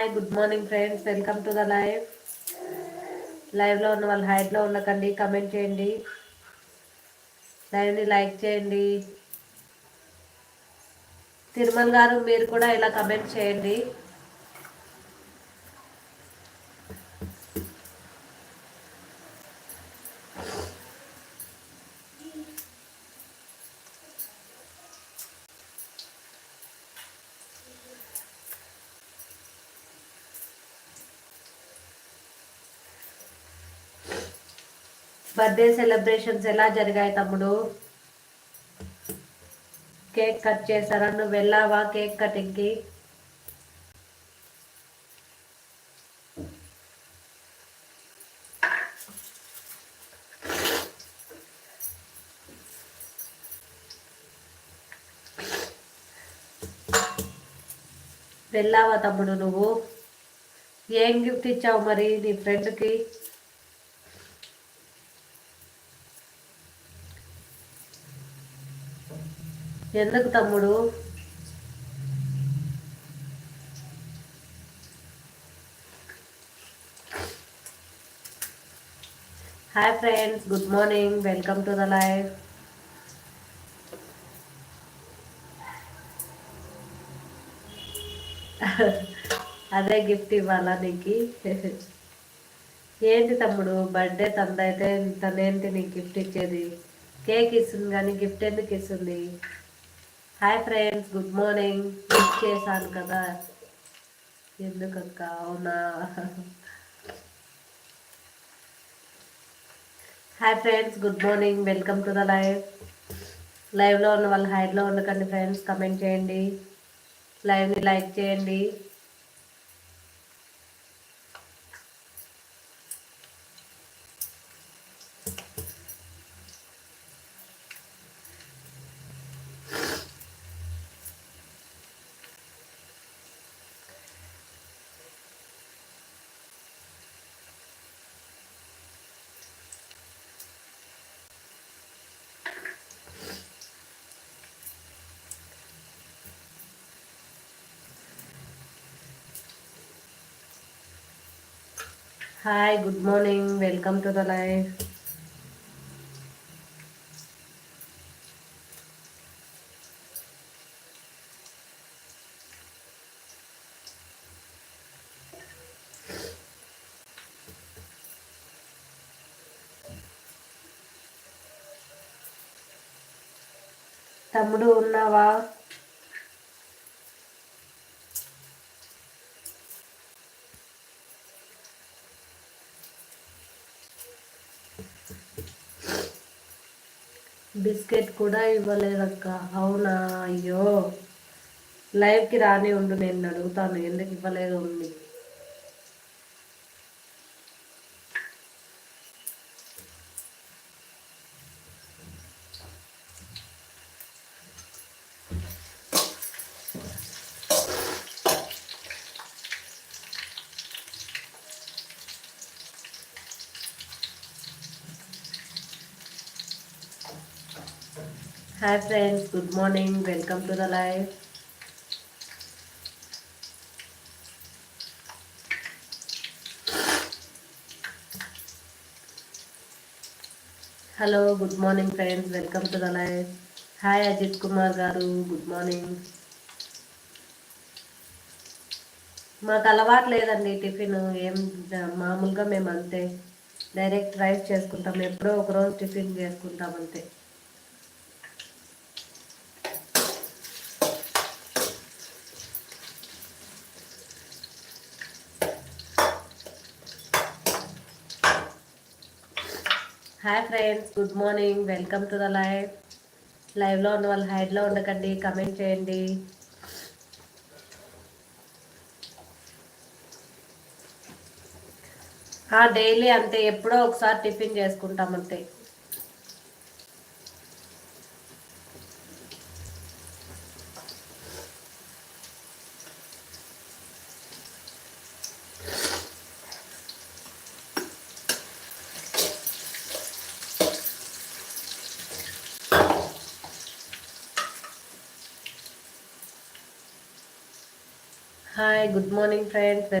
Hi good morning friends, welcome to the live. లైవ్లో ఉన్న వాళ్ళు హైట్లో ఉండకండి, కమెంట్ చేయండి, లైవ్ని లైక్ చేయండి. తిరుమల్ గారు మీరు కూడా ఇలా కమెంట్ చేయండి. బర్త్డే సెలబ్రేషన్స్ ఎలా జరిగాయి తమ్ముడు? కేక్ కట్ చేశారా? నువ్వు వెళ్ళావా కేక్ కటింగ్కి? వెళ్ళావా తమ్ముడు నువ్వు? ఏం గిఫ్ట్ ఇచ్చావు మరి నీ ఫ్రెండ్కి? ఎందుకు తమ్ముడు? Hi friends, good morning, welcome to the live. అదే గిఫ్ట్ ఇవ్వాలా నీకు? ఏంటి తమ్ముడు, బర్త్డే తందైతే తనేంటి నీకు గిఫ్ట్ ఇచ్చేది? కేక్ ఇస్తుంది కానీ గిఫ్ట్ ఎందుకు ఇస్తుంది? Hi friends, good morning. Gift చేశాను కదా. ఎందుకక్క? అవునా? Hi friends, good morning, welcome to the live. లైవ్లో ఉన్న వాళ్ళు హైట్లో ఉండకండి ఫ్రెండ్స్, కమెంట్ చేయండి, లైవ్ని లైక్ చేయండి. Hi good morning, welcome to the live. తమ్ముడు ఉన్నావా? బిస్కెట్ కూడా ఇవ్వలేదక్క. అవునా? అయ్యో, లైవ్కి రాని ఉండు, నేను అడుగుతాను ఎందుకు ఇవ్వలేదు ఉంది. Hi friends, good morning, welcome to the live. Hello, good morning friends, welcome to the live. Hi Ajith Kumar గారు, గుడ్ మార్నింగ్. మాకు అలవాటు లేదండి టిఫిన్ ఏం, మామూలుగా మేము అంతే డైరెక్ట్ రైస్ చేసుకుంటాం, ఎప్పుడో ఒకరోజు టిఫిన్ చేసుకుంటాం అంతే. Hi friends, good morning, welcome to the live. లైవ్లో ఉన్న వాళ్ళు హైడ్లో ఉండకండి, కమెంట్ చేయండి. డైలీ అంతే, ఎప్పుడో ఒకసారి టిఫిన్ చేసుకుంటాం అంతే. Hi good morning friends.